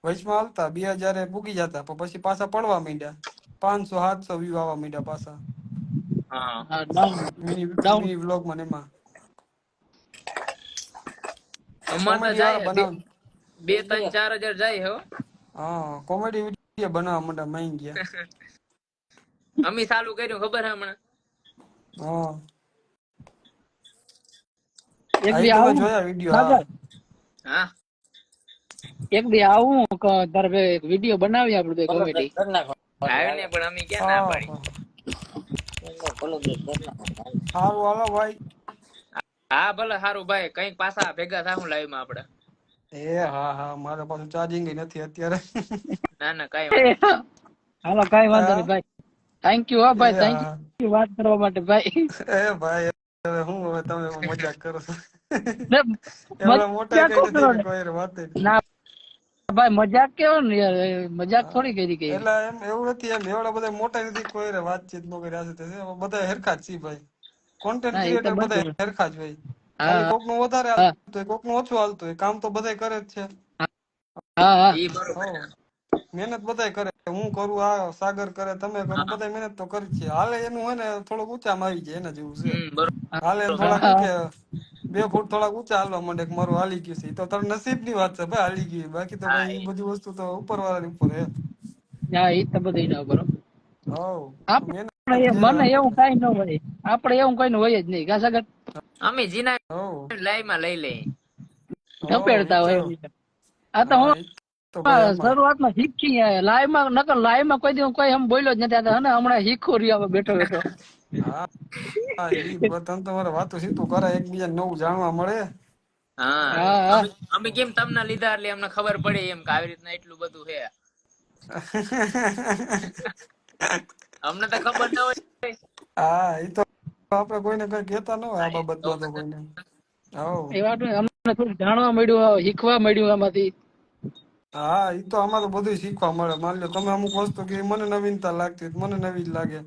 વચમાં હાલતા 2000 પૂગી જતા પણ પછી પાછા પડવા માંડ્યા 500-700 વ્યૂ આવવા માંડ્યા પાછા મિની વ્લોગ માં એમાં અમાર તો જાય 2-3-4 હજાર જાય હો હા કોમેડી વિડીયો બનાવવા માંડ્યા માંગ ગયા અમે ચાલુ કર્યું ખબર હે હમણાં હા એક દી આવું જોયા વિડીયો હા એક દી આવું તારે બે વિડીયો બનાવી આપણે બે કોમેડી આવ્યો ને પણ અમે ક્યાં ના પાડી સારું હાલો ભાઈ હા ભલે સારું ભાઈ કઈક પાછા ભેગા થાવું લાઈવ માં આપડે હા મારા પાસે ચાર્જિંગ નથી અત્યારે ના ના કઈ હાલો કઈ વાંધો નહીં ભાઈ થેન્ક યુ હા ભાઈ થેન્ક યુ વાત કરવા માટે ભાઈ ભાઈ હું હવે તમે મજાક કરો છો એવડા મોટા કઈ નથી કોઈ વાત ના ભાઈ મજાક કેવો ને યાર મજાક થોડી કરી કે એટલે એમ એવું નથી એમ એવડા બધા મોટા નથી કોઈ વાતચીત નો કરી બધા હરખા જ છે ભાઈ કોન્ટેન્ટ ક્રિએટર બધા હરખા જ હોય ખાલી કોક નું વધારે હાલતું હોય કોક નું ઓછું હાલતું હોય કામ તો બધા કરે જ છે મહેનત બધા કરે હું કરું આ સાગર કરે તમે કરો બધા મહેનત તો કરી છે હાલે એનું હોય ને થોડુંક ઊંચામાં આવી જાય એના જેવું છે હાલે થોડાક કે 2 ફૂટ થોડાક ઊંચા હાલવા માંડે કે મારું હાલી ગયું છે તો તારું નસીબ ની વાત છે ભાઈ હાલી ગયું બાકી તો ભાઈ એ બધી વસ્તુ તો ઉપર વાળાની ઉપર હે હા એ તો બધું ના બરો મહેનત મને એવું કઈ ન હોય આપણે એવું કઈ હોય જ નહીં કા સાગર અમે જીના લાઈવ માં લઈ લઈ ધપેડતા હોય આ તો હું શરૂઆતમાં શીખી લાઈવ માં નકર લાઈવ માં કોઈ દી કોઈ એમ બોલ્યો જ નથી આ હમણાં શીખું રહ્યો બેઠો બેઠો તમારે વાતો સીધું કરે એકબીજા નવું જાણવા મળે હા અમે કેમ તમને લીધા એટલે અમને ખબર પડે એમ કે આવી રીતના એટલું બધું છે અમને તો ખબર ન હોય હા એ તો આપણે કોઈને કઈ કહેતા ન હોય આ બાબતમાં તો કોઈને એ વાત અમને થોડું જાણવા મળ્યું શીખવા મળ્યું આમાંથી હા એ તો આમાં તો બધું શીખવા મળે માની લો તમે અમુક વસ્તુ કે મને નવીનતા લાગતી મને નવી જ લાગે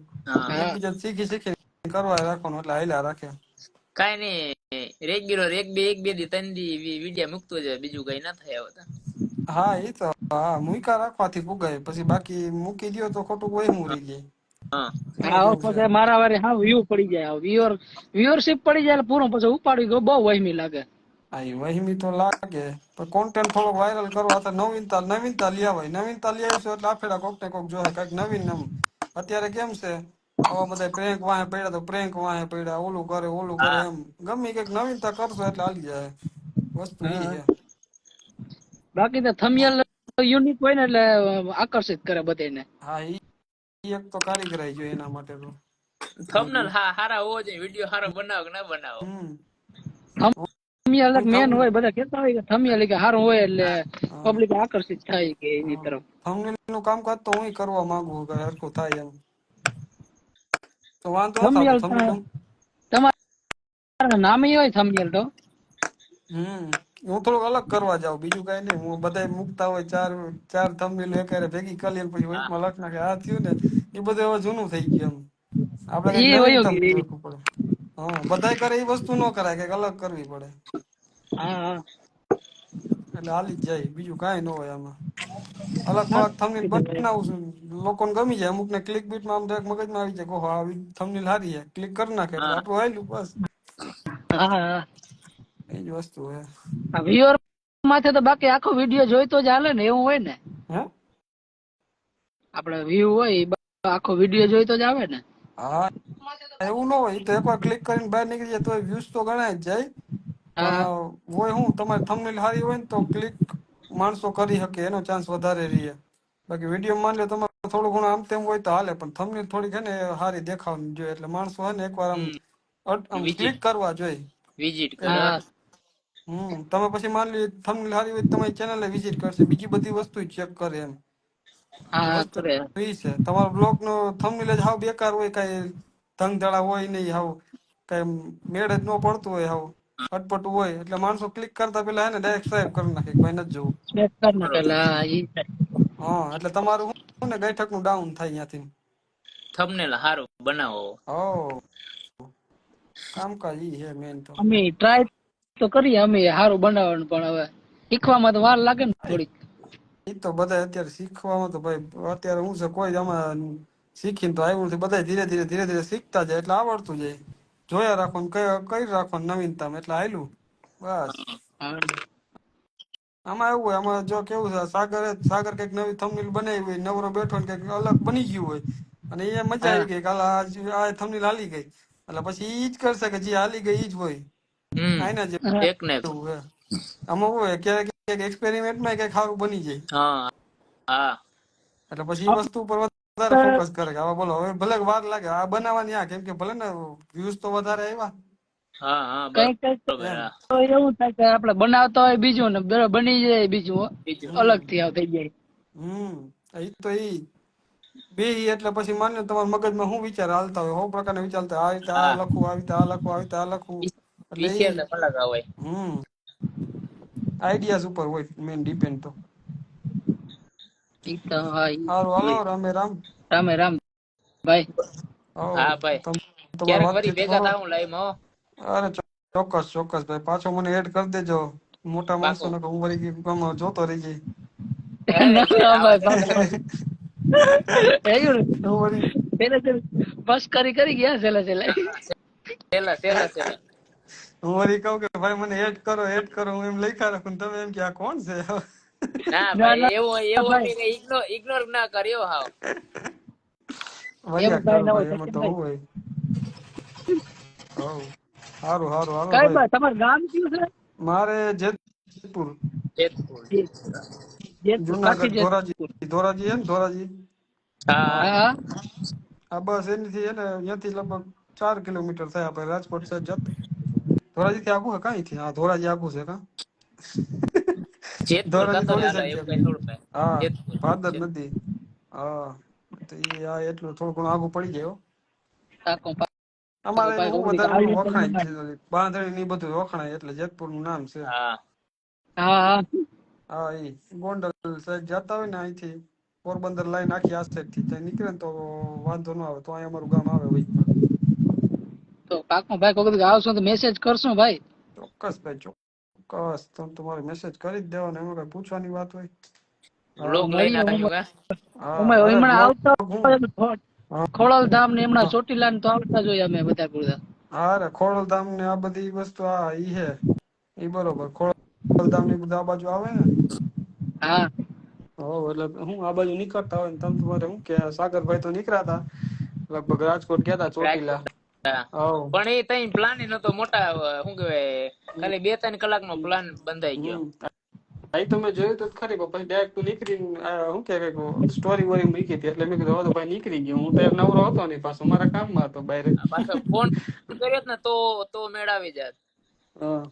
એકબીજા શીખી કરવા રાખવાનું એટલે હાલ્યા રાખે કઈ નઈ રેગ્યુલર એક બે દી 3 દી વિડિયો મૂકતો જાય બીજું કઈ ના થાય હવે હા એ તો હા મૂકા રાખવાથી પુગાય પછી બાકી મૂકી દો તો ખોટું કોઈ મૂરી જાય મારા વારે હા વ્યૂ પડી જાય વ્યુઅરશિપ પડી જાય પૂરું પછી ઉપાડી ગયો બહુ વહેમી લાગે હા એ વહેમી તો લાગે પણ કોન્ટેન્ટ થોડોક વાયરલ કરવા તો નવીનતા લઈ આવાય નવીનતા લઈ આવીશું એટલે આફેડા કોક ને કોક જોહે કઈક નવીન અત્યારે કેમ છે આવા બધા પ્રેન્ક વાહે પડ્યા તો પ્રેન્ક વાહે પડ્યા ઓલું કરે એમ ગમે કઈક નવીનતા કરશો એટલે હાલી જાય વસ્તુ ઈ છે બાકી તો થંબનેલ યુનિક હોય ને એટલે આકર્ષિત કરે બધાને હા ઈ એક તો કારીગરાઈ જોઈએ એના માટે તો થંબનેલ હારા હોવો જોઈએ વિડિયો હારો બનાવો કે ના બનાવો થંબનેલ મેન હોય બધા કહેતા હોય કે થંબનેલ કે સારું હોય એટલે પબ્લિક આકર્ષિત થાય કે એની તરફ થંબનેલ નું કામકાજ તો હું કરવા માંગુ કે હરખું થાય એમ તો વાંધો થંબનેલ થતો થંબનેલ તમારા નામે હોય થંબનેલ તો હું થોડુંક અલગ કરવા જાઉં બીજું કઈ નહીં હું બધા મૂકતા હોય ચાર થંબનેલ એકારે ભેગી કરી પછી વચમાં લખ નાખે આ થયું ને એ બધું હવે જૂનું થઈ ગયું એમ આપડે કઈક નવીન થંબનેલ રાખવું પડે બધા કરે એ વસ્તુ ન કરાય કઈક અલગ કરવી પડે એટલે હાલી જ જાય, બીજું કાંઈ ન હોય આમાં. અલગ થોડાક થંબનેલ બનાવું છું, લોકોને ગમી જાય, અમુક ને ક્લિક બીટમાં આમ direct મગજમાં આવી જાય કે ઓહો આ થંબનેલ સારી છે, ક્લિક કરી નાખે એટલે હા આપણું હાલ્યું બસ. હા, એ જ વસ્તુ હે. વ્યુઅર માથે તો બાકી આખો વિડીયો જોઈ તો જ હાલે ને, એવું હોય ને. હે આપડે વ્યૂ હોય ઈ આખો વિડીયો જોઈ તો જ આવે ને. હા એવું ન હોય, ઈ તો એકવાર ક્લિક કરીને બહાર નીકળી જાય તો વ્યૂઝ તો ગણાય જ જાય. પણ હા હોય હું તમારી થંબનેલ સારી હોય ને તો ક્લિક માણસો કરી શકે, એનો ચાન્સ વધારે રહે. બાકી વિડીયો માની લો તમારે થોડું ઘણું આમ તેમ હોય તો હાલે, પણ થંબનેલ થોડીક છે ને સારી દેખાવાની જોઈએ, એટલે માણસો હે ને એકવાર આમ આમ વિઝિટ ક્લિક કરવા જોઈએ. વિઝિટ કરે. એટલે હા તમે પછી માની લો થંબનેલ સારી હોય તો તમારી ચેનલ વિઝિટ કરશે, બીજી બધી વસ્તુ ચેક કરે એમ. એટલે હા વસ્તુ કરે. એ છે, તમારો બ્લોગ નો થંબનેલ જ હાવ બેકાર હોય, કઈ ધંધડા હોય નહીં, હાવ કઈ મેળ જ ન પડતું હોય, હાવ અટપટું હોય, એટલે માણસો ક્લિક કરતા પેલા હે ને ડાયરેક્ટ સ્વાઈપ કરી નાખે કે ભાઈ નથી જોવું. ચેક કર બરોબર. નાખેલા હા ઈ થાય. હા એટલે તમારું શું ને ગઈઠક નું ડાઉન થાય ત્યાંથી. થંબનેલ હારું બનાવો. હો કામકાજ ઈ હે મેન તો. અમે ટ્રાય તો કરીએ અમે સારું બનાવવાનું, પણ હવે શીખવામાં તો વાર લાગે ને થોડીક. એ તો બધા અત્યારે શીખવામાં તો ભાઈ અત્યારે હું છે કોઈ આમાં શીખીને તો આવ્યું નથી, બધા ધીરે ધીરે શીખતા જાય એટલે આવડતું જાય. જોયા રાખો ને કઈ રાખો નવીનતામાં એટલે હાયલું બસ. હા આમાં એવું હોય, આમાં જો કેવું છે, સાગર કઈક નવી થંબનેલ બનાવી હોય, નવરો બેઠો ને કઈક અલગ બની ગયું હોય, અને એ મજા હા આવી ગઈ કાલ આ થંબનેલ હાલી ગઈ, એટલે પછી ઈ જ કરશે કે જે હાલી ગઈ ઈ જ હોય. આના હા એક ને એક. જેવું હે. આમાં શું હોય ક્યારેક એક્સપેરિમેન્ટમાં કઈક સારું બની જાય, હા હા એટલે પછી એ વસ્તુ ઉપર વધારે ફોકસ કરે કે હવે બોલો હવે ભલે વાર લાગે આ બનાવવાની, આ કેમ કે ભલે ને વ્યૂઝ તો વધારે આવ્યા હા હા કઈક કઈક બરોબર. એમ. હા તો એવું થાય કે આપડે બનાવતા હોય બીજું ને બની જાય બીજું હો. બીજું અલગ હમ થી આવ થઈ જાય. ઈ તો બે એટલે પછી માન્ય તમારા મગજમાં શું વિચાર હાલતા હોય, સૌ પ્રકારના વિચારતા આ રીતે આ હા લખવું, આવી રીતે આ લખવું, આવી રીતે આ લખવું, એટલે વિષય ને અલગ આવે. આઈડિયાઝ ઉપર હોય મેન ડિપેન્ડ તો. ઈ તો હા ઈ સારું હાલો હોય. રામે રામ. રામે રામ ભાઈ. હવ હા ભાઈ, તમારી ક્યારેક વળી વાતચીત ભેગા કરો. થાવું લાઈવ માં. અરે ચોક્કસ ભાઈ, પાછો મને એડ કરી દેજો. મોટા માણસો પાકું. ને હું વળી જોતો રહી જઈ. અરે ભાઈ ના આવા ભાઈ દે. એવું હું વળી પેલે બસ કરી ગયા છેલ્લે. છેલ્લા. હું વળી કહું કે ભાઈ મને એડ કરો, હું એમ લખ્યા રાખું ને તમે એમ કે આ કોણ છે. ના ના ભાઈ ના એવું ભાઈ અમે ઇગ્નોર ના કર્યો હાવ. એવું વળ્યા કઈ કરો ના ભાઈ, હોય એમાં તો ભાઈ. હું હોય. હવ સારું હાલો કઈ ભાઈ. ભાઈ તમારું ગામ કયું છે? મારે જેતપુર, જેતપુર. જેતપુર કાઠી જુનાગઢ જેતપુર. ધોરાજી હે ને ધોરાજી. હા હા હા બસ એનીથી એને અહીંયાથી લગભગ 4 કિલોમીટર થાય, આપણે રાજકોટ સાઈડ જતા ધોરાજી થી આગું છે કઈ હા ધોરાજી આગું છે કા. જેતપુર ધોરાજી કતોરે થોડી હાલો એવું કઈ સંખ્યા, થોડું કઈ. હા જેતપુર ભાદર છે. નદી. હા તો આ એટલું થોડું ઘણું આગું પડી જાય. પાકો અમારે ભાઈ હું કોકડી વધારે આવી ઓલું રીતે વખણાય મને. જ બાંધણી ની બધું વખણાય એટલે જેતપુર નું નામ છે. હા હા હા એ ગોંડલ સાઈડ જતા હોય ને અહીંથી પોરબંદર લાઈન આખી આ સાઈડ થી ત્યાં નીકળે ને તો વાંધો ન આવે, તો અહીં અમારું ગામ આવે વચમાં. તો પાકો ભાઈ કોકડી આવશો તો મેસેજ કરશું ભાઈ. ચોક્કસ ભાઈ ચોક્કસ, તમે તમારે મેસેજ કરી જ દેવાનો, એમાં કઈ પૂછવાની વાત હોય. હા વ્લોગ લઈને મળીએ આવ્યું કા. અરે હમણાં બ્લોગ આવતા હું હોય ખોડલધામ ને હમણાં ચોટીલા ને તો આવતા જોઈએ અમે બધા પૂરા. અરે ખોડલધામ ને આ બધી વસ્તુ ઈ હે ઈ બરોબર. ખોડલધામ ની બધા આ બાજુ આવે ને. હા એટલે હું આ બાજુ નીકળતા હોય ને તમે તમારે શું કે સાગરભાઈ તો નીકળ્યા હતા લગભગ રાજકોટ ગયા તા ચોટીલા. રાજકોટ. હા હવ પણ એ તઈ પ્લાન નતો, મોટા શું કેવાય ખાલી 2-3 કલાક નો પ્લાન બંધાઈ ગયો. ભાઈ તમે જોયું તો ખરી પછી ડાયરેક્ટ તું નીકળીને શું કે સ્ટોરી વોરી મૂકી હતી, એટલે મેં કીધું હવે તો ભાઈ નીકળી ગયો, હું તો નવરો હતો નહીં પાછો મારા કામમાં હતો બહાર. પાછો ફોન કર્યો ને તો મેળ આવી જાત.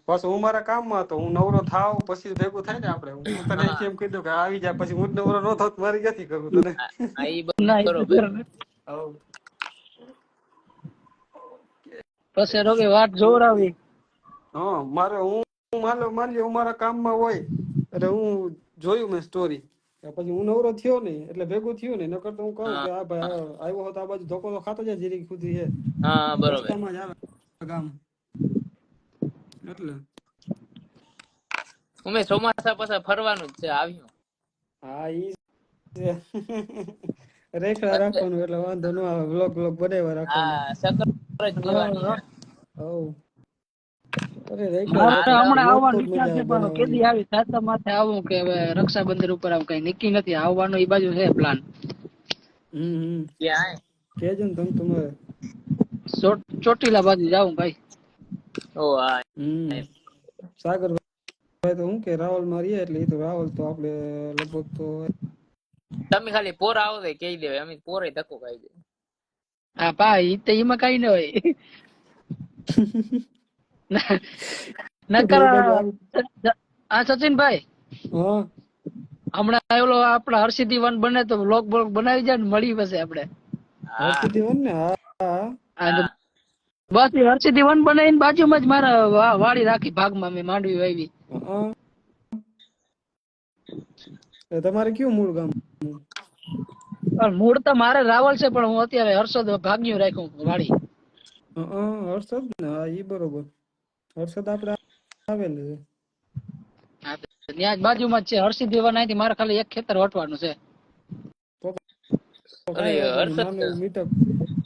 પાછો હું મારા કામમાં હતો, હું નવરો થાવ પછી ભેગું થાય ને આપડે. હું તને હા અહીંથી એમ કીધું કે આવી જાય, પછી હું જ નવરો ન થાત મારી ક્યાંથી કરું તને. હા ઈ ના ઈ તો બરોબર. બરાબર. હવ પછી રોગે વાટ જોવરાવી. હા મારે હું માની હું મારા કામમાં હોય એટલે હું જોયું મેં સ્ટોરી પછી હું નવરો થયો નઈ એટલે ભેગું થયું ને નકર તો હું કહું હા કે આ ભાઈ આવ્યો હતો આ બાજુ ધોકો તો ખાતો જાય જીરીક સુધી છે હા બરોબર. રસ્તામાં જ આવે ગામ એટલે અમે ચોમાસા પછી ફરવાનું જ છે, આવ્યું. હા ઈ છે. રેખડા રાખવાનું એટલે વાંધો ન આવે, વ્લોગ બનાવ્યા રાખવાના. હા, સકર જ પીવાની. હા, હવ અરે રેખડા મારે રાખવાના તો હમણાં વ્લોગ તો આવવાનો જ વિચાર મજા છે આવે પણ બનાવવાની. કેદી આવી સાતમ માથે આવું કે હવે રક્ષાબંધન ઉપર આવું કઈ નક્કી નથી. આવવાનો એ બાજુ છે પ્લાન. હમ ક્યાં? કેજો ને તમે તમારે. ચોટીલા બાજુ જાઉં ભાઈ. ઓ હા. સાગરભાઈ તો હું કે રાવલ માં રહીએ એટલે એ તો રાવલ તો આપડે લગભગ તો તમે ખાલી પોર આવો તો કહી દેવાય, અમે પોરે ધક્કો ખાઈ દે. હા પા ઈ તો એમાં કઈ ન હોય. નકર રોજ આવું. આ સચિનભાઈ હા હમણાં ઓલો આપડા હર્ષિદી વન બને તો વ્લોગ બનાવી જાય ને મળી પછી આપડે. હા હર્ષિદી વન ને હા અને હા. બસ એ હર્ષિદી વન બનાવીને બાજુમાં જ મારા વાડી રાખી ભાગમાં મેં માંડવી વાવી. હા. તમારે કયું મૂળ ગામ? મૂળ તો મારે રાવલ છે પણ હું અત્યારે હર્ષદ ભાગ્યું રાખ્યું વાડી. હર્ષદ ને હા ઈ બરોબર. હર્ષદ આપડે આવેલું છે. ત્યાં જ બાજુમાં જ છે હર્ષિદી વન. અહીંથી મારે ખાલી એક ખેતર વટવાનું છે. તો અરે કઈ વાંધો નહીં, હર્ષદ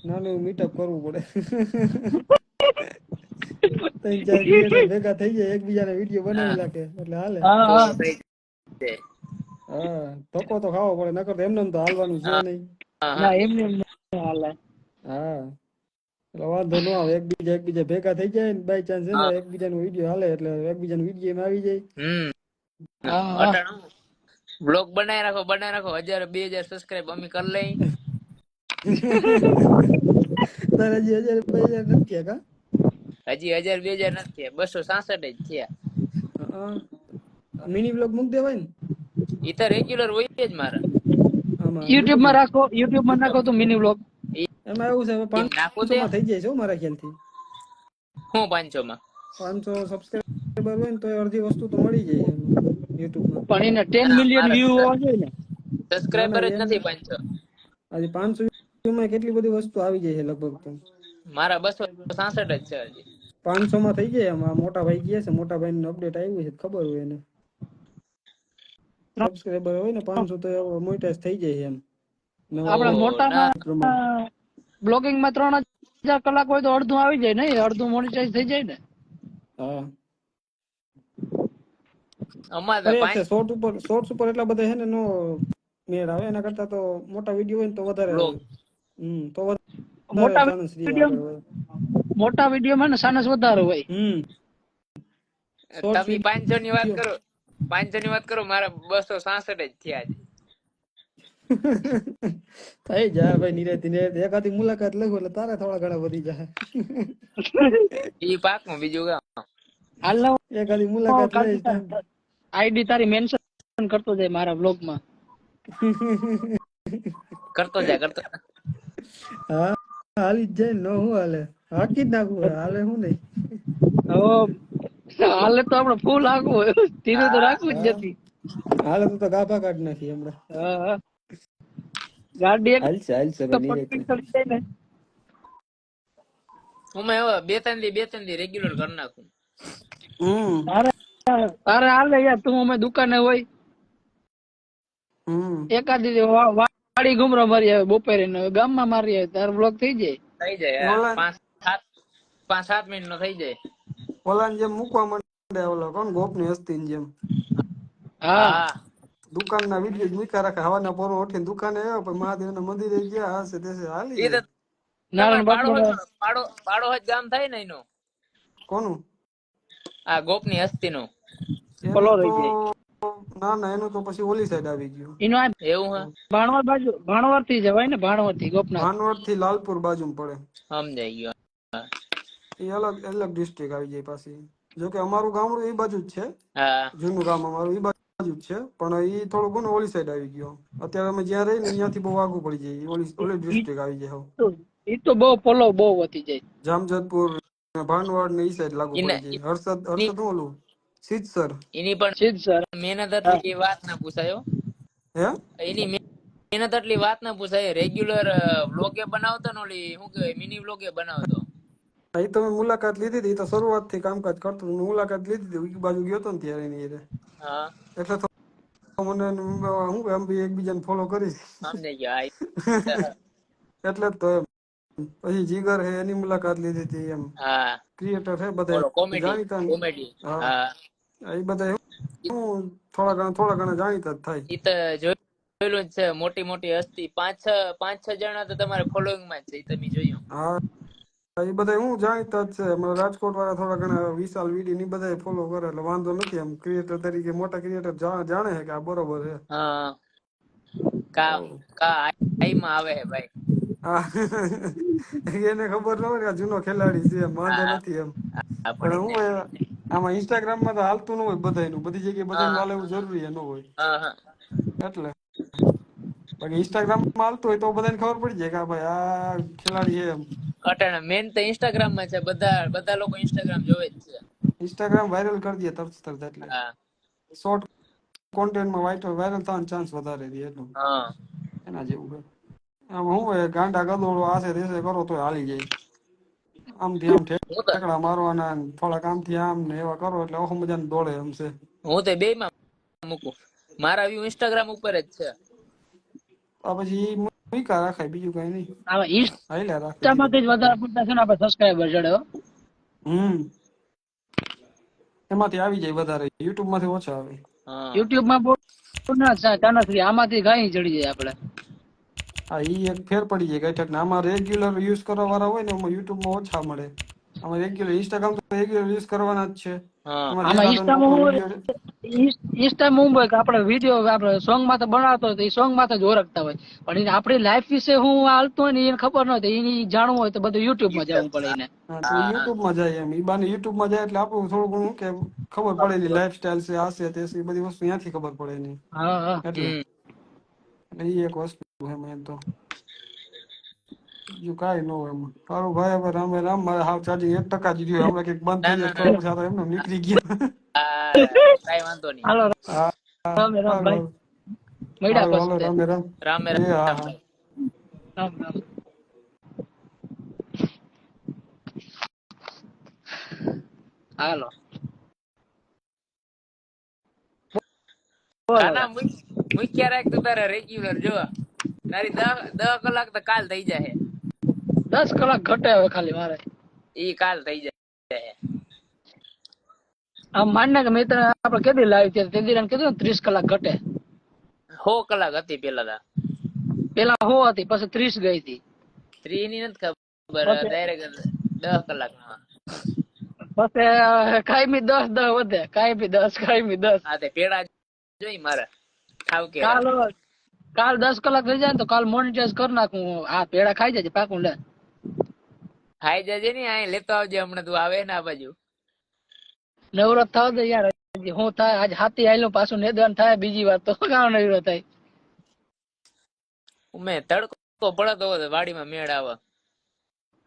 નાનું એવું મીટઅપ કરવું પડે. 3-4 ક્રિએટર ભેગા થઈ જાય, એકબીજાના વિડીયો હા બનાવી નાખે એટલે હાલે. હા તો હા થઈ જાય. હા ધક્કો તો ખાવો પડે, નકર તો એમને એમ તો હાલવાનું છે હા નહીં. ના એમને એમ નહીં હાલે. હા એટલે વાંધો ન આવે, એકબીજા ભેગા થઈ જાય ને બાય ચાન્સ છે ને હા. એકબીજાનો વિડીયો હાલે એટલે એકબીજાનો વિડીયો એમાં આવી જાય. હા હા અટાણું બ્લોગ બનાવી રાખો 1000-2000 સબસ્ક્રાઇબ અમે કરી લઈ. તારે હજી 1000-2000 નથી થયા કા? હજી 1000-2000 નથી થયા, 266 જ થયા. મિની બ્લોગ મૂક દેવાય ને ઈ તો રેગ્યુલર હોય જ મારા. આમાં યુટ્યુબ માં યુટ્યુબમાં. રાખો, યુટ્યુબ માં નાખો તો મિની વ્લોગ. એમાં એવું છે હવે નાખું 500 તે માં થઈ જાય છે મારા ખ્યાલથી. હું 500 માં 500 સબસ્ક્રાઈબર હોય ને તો અડધી વસ્તુ તો મળી જાય છે એમાં યુટ્યુબમાં. પણ એને 10 ના મિલિયન મારા વ્યૂ હોવા જોઈએ ને. ના સબસ્ક્રાઇબર જ એમ નથી 500. હજી 500 માં કેટલી બધી વસ્તુ આવી જાય છે લગભગ તો. મારા 266 જ છે હજી. 500 માં થઈ જાય. એમાં મોટા ભાઈ કહે છે, મોટા ભાઈ નું અપડેટ આવ્યું છે ખબર હોય એને. સબસ્ક્રાઈબર હોય ને 500 તો મોનેટાઈઝ થઈ જાય એમ. નવા આપડા ના મોટા પ્રમાણે. બ્લોગિંગ માં 3000 કલાક હોય તો અડધું આવી જાય ને, અડધું મોનેટાઈઝ થઈ જાય ને. હા અમારે તો ફરી છે 5 શોર્ટ્સ ઉપર એટલા બધા છે ને નો મેળ આવે. એના કરતા તો મોટા વિડીયો હોય ને તો વધારે બ્લોગ તો વધારે મોટા ચાન્સ રહે વિડીયો, આગળ વધે. મોટા વિડીયોમાં ને સાનસ વધારે હોય. શોર્ટ્સ તમે 500 ની વાત વિડીયો કરો, 500 ની વાત કરો, મારા 266 જ થયા છે. થઈ જાય ભાઈ, નિરાતી એકાદી મુલાકાત લઉં એટલે તારા થોડા ઘણા વધી જાય. ઈ પાકમાં બીજું કામ. હાલ એકાદી મુલાકાત લઈશ તો આઈડી તારી મેન્શન કરતો જાય મારા વ્લોગ માં. કરતો જા. હા હાલી જ જાય ને, હું હાલે હાકી જ નાખવું હાલે શું નહીં. હાલે તો આપડે ફૂલ આખું હોય, ધીરું તો હા રાખવું જ હા નથી. હાલે તો ગાભા કાઢી નાખી હમણાં. હા ગાડી એક હાલશે ભાઈ નિરાતે. પટરી ચડી જાય ને. હું હવે 2-3 દી રેગ્યુલર કરી નાખું. તારે હાલે યાર, તું અમે દુકાને હોય એકાદી વાડી ઘુમરો મારી આવે બપોરે ને ગામમાં મારી આવે, તાર બ્લોક થઈ જાય. થઈ જાય ઓલા 5-7 મિનિટ નો થઈ જાય. ઓલાને જેમ મૂકવા માંડે, ઓલા કોણ ગોપની હસ્તીની જેમ હા દુકાન ના વિડીયો મૂક્યા રાખે. હવારના પોરો ઉઠીને દુકાને આવ્યો પછી મહાદેવ ના મંદિરે ગયા હશે તે હાલી એ તો જાય. તમારે નારાયણ બાપુ પાડો જ ગામ થાય ને એનો. કોનું? આ ગોપની હસ્તી નું. પલો એનું તો રહી જાય. ના એનું તો પછી ઓલી સાઈડ આવી ગયું. એનો આ એવું હે? ભાણવર બાજુ, ભાણવર થી જવાય ને, ભાણવર થી ગોપનાથ. ભાનવડ થી લાલપુર બાજુ પડે. સમજાઈ ગયો. એ અલગ ડિસ્ટ્રિક્ટ આવી જાય પાછી. જોકે અમારું ગામડું એ બાજુ જ છે, હા જૂનું ગામ અમારું એ બાજુ જ છે, પણ એ થોડું ઘણું ઓલી સાઈડ આવી ગયો. અત્યારે અમે જ્યાં રહીએ ને અહીંયાથી બહુ આગું પડી જાય, ઓલી ડિસ્ટ્રિક્ટ આવી જાય. એ તો બહુ પલો બહુ વધી જાય. જામજોધપુર ભાનવડ ને ઈ સાઈડ લાગુ એના પડી જાય. હર્ષદ હું ઓલું સિદ્ધસર. એની પણ સીધ સર. મહેનત એટલી વાત ના પૂછાય. હે એની મહેનત એટલી વાત ના પૂછાય. રેગ્યુલર વ્લોગે બનાવતો ને ઓલી શું કહેવાય મિની વ્લોગે બનાવતો. એ તો મેં મુલાકાત લીધી હતી. એ તો શરૂઆત થી કામકાજ કરતો. મુલાકાત લીધી હતી બાજુ ગયો હતો ને ત્યારે એની હા એટલે તો મને હું કે આમ બી એકબીજાને ફોલો કરી સમજાઈ ગયો. એટલે જ તો એમ. પછી જીગર હે એની મુલાકાત લીધી હતી એમ. હા ક્રિએટર હે બધા ઓલો કોમેડી જાણીતા ને. કોમેડી. હા હા એ બધા હું થોડા ઘણા જાણીતા જ થાય. ઈ તો જોયેલું જ છે. મોટી મોટી હસ્તી પાંચ છ જણા તો તમારે ફોલોઈંગ માં જ છે. ઈ તમે જોયું. હા એ બધા હું જાણીતા જ છે. અમારા રાજકોટ વાળા થોડા ઘણા વિશાલ વીડી ની બધા ફોલો કરે એટલે વાંધો નથી એમ. ક્રિએટર તરીકે મોટા ક્રિએટર જાણે છે કે આ બરોબર છે. હા કા કા આઈમાં આવે હે ભાઈ. હા એને ખબર ન હોય કે આ જૂનો ખેલાડી છે એમ. વાંધો હા નથી એમ. હા પણ પડી હું જાય. આમાં ઇન્સ્ટાગ્રામમાં તો હાલતું ન હોય બધાયનું. બધી જગ્યાએ બધાને હા હાલે એવું જરૂરી ન હોય હા હા એટલે. બાકી ઇન્સ્ટાગ્રામમાં હાલતું હોય તો બધાને ખબર પડી જાય કે ભાઈ આ ખેલાડી છે એમ. અટાણે મેન તો ઇન્સ્ટાગ્રામ માં છે. બધા લોકો ઇન્સ્ટાગ્રામ જોવે જ છે. ઇન્સ્ટાગ્રામ વાયરલ કરી દે તરત એટલે. હા શોર્ટ કોન્ટેન્ટમાં વાયરલ થવાનો ચાન્સ વધારે રહે એટલું. હા એના જેવું છે. આમ હું હોય ગાંડા ગદોડો આશે તેશે કરો તો હાલી જાય. આમથી આમ હું તો ઠેકડા મારવાના થોડાક આમથી આમ ને એવા કરો એટલે ઓહો મજાને દોડે એમ છે. હું તો બે માં મૂકું. મારા વ્યૂ ઇન્સ્ટાગ્રામ ઉપર જ છે. આ પછી મૂક્યા રાખાય બીજું કઈ નહીં. આમાં હાલ્યા રાખે ધીરે ઇન્સ્ટામાંથી જ વધારે પડતા છે ને આપણે સબસ્ક્રાઈબર ચડે હો. એમાંથી આવી જાય વધારે. યુટ્યુબ માંથી ઓછા આવે. હા યુટ્યુબ માં બહુ ના ચાનક આમાંથી ઘણી ચડી જાય આપણે. હા ઈ એક ફેર પડી જાય કઈ ઠેક ને આમાં રેગ્યુલર યુઝ કરવા વાળા હોય ને એમાં યુટ્યુબમાં ઓછા મળે. આમાં રેગ્યુલર ઇન્સ્ટાગ્રામ તો રેગ્યુલર યુઝ કરવાના જ છે. હા એમાં આમાં દેખાતો ઇન્સ્ટામાં કોકનો હું વિડીયો ઇન્સ્ટામાં હું હોય કે આપણે વિડીયો આપણે સોંગ માં તો બનાવતો હોય તો એ સોંગ માં તો જ ઓળખતા હોય. પણ એને આપણી લાઈફ વિશે હું હાલતું હોય ને એને ખબર ન હોય. એને જાણવું હોય તો બધું યુટ્યુબ માં જવું પડે એને. હા તો હા યુટ્યુબમાં જાય એમ. ઈ બાને યુટ્યુબમાં જાય એટલે આપણું થોડું ઘણું કે ખબર પડે એની લાઈફ સ્ટાઈલ છે આ છે તે છે એ બધી વસ્તુ ત્યાંથી ખબર પડે એની. હા હા એટલે હમ ઈ એક વસ્તુ છે મેન તો. બીજું કાંઈ ન હોય એમાં. સારું ભાઈ હવે રામે રામ. મારે હાવ ચાર્જિંગ 1% જ રહ્યું. હમણાં કંઈક બંધ ના થઈ ના જાય તો પછી આ તો એમને નીકળી ગયા. કઈ વાંધો નહીં. હાલો હા રામ રામ હારું ભાઈ. હારું મળ્યા હારું હાલો પછી રામે રામ. રામે એ હા રામ હા. ભાઈ. રામ રામ. હાલો બોલો કાના મૂક્યા રાખ તું તારે રેગ્યુલર જો. તારી 10 કલાક તો કાલ થઈ જાય. 10 કલાક ઘટે હવે ખાલી મારે. ઈ કાલ થઈ જાય. આમ માનને કે મિત્ર આપણે કેદી લાવી ત્યારે તે દીરાને કીધું ને 30 કલાક ઘટે. 100 કલાક હતી પેલા તા. પેલા 100 હતી પછી 30 ગઈ હતી. 3 ની નથી ખબર. પછી ડાયરેક્ટ 10 કલાકમાં. પછી કાયમી 10 વધે. કાયમી 10 કાયમી 10. હા તે પેડા જોઈ મારે ખાવ કેરા. કાલ 10 કલાક થઈ જાય ને તો કાલ મોનેટાઈઝ કરી નાખું. આ પેડા ખાઈ જાય પાકું લે. ખાઈ જજે ને અહીં લેતો આવજે હમણાં તું આવે ને આ બાજુ. નવરત થાવ દે યાર. હું થાય આજ હાથી આયલો પાછું નેદવાન થાય બીજી વાર તો કામ નવરો થાય. મેં તડકો પડતો હોય વાડીમાં મેળ આવે.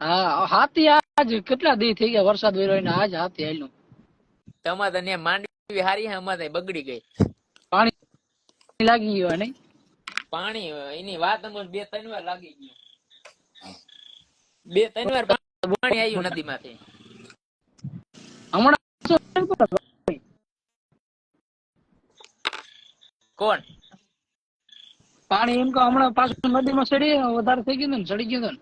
હા હાથી આજ કેટલા દી થઈ ગયા વરસાદ વેરો ને આજ હાથી આયલું. તમારે તો માંડવી હારી હે અમારે બગડી ગઈ. પાણી લાગી ગયું નહીં. પાણી એની વાત અમને 2-3 વાર લાગી ગયું. 2-3 વાર પાણી આવ્યું નદી માંથી. હમણાં કોણ પાણી એમ કે હમણાં પાછું નદીમાં ચડી વધારે થઈ ગયું ને ચડી ગયું ને.